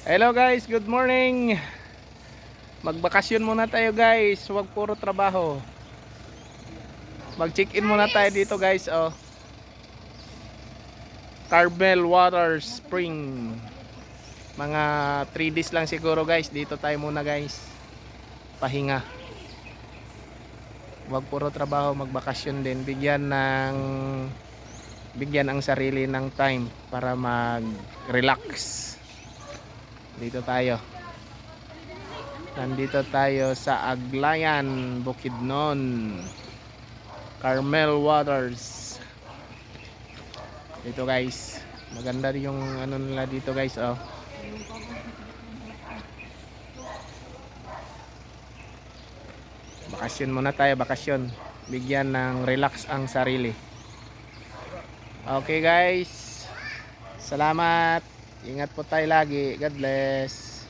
Hello guys, good morning. Magbakasyon muna tayo guys, huwag puro trabaho. Mag-check-in muna tayo dito guys, oh. Carmel Water Spring. Mga 3 days lang siguro guys, dito tayo muna guys. Pahinga. Huwag puro trabaho, magbakasyon din. Bigyan ang sarili ng time para mag-relax. Dito tayo. Nandito tayo sa Aglayan, Bukidnon, Carmel Waters. Dito guys, maganda yung ano nila dito guys, oh. Bakasyon muna tayo, bakasyon. Bigyan ng relax ang sarili. Okay guys, salamat. Ingat po tayo lagi. God bless.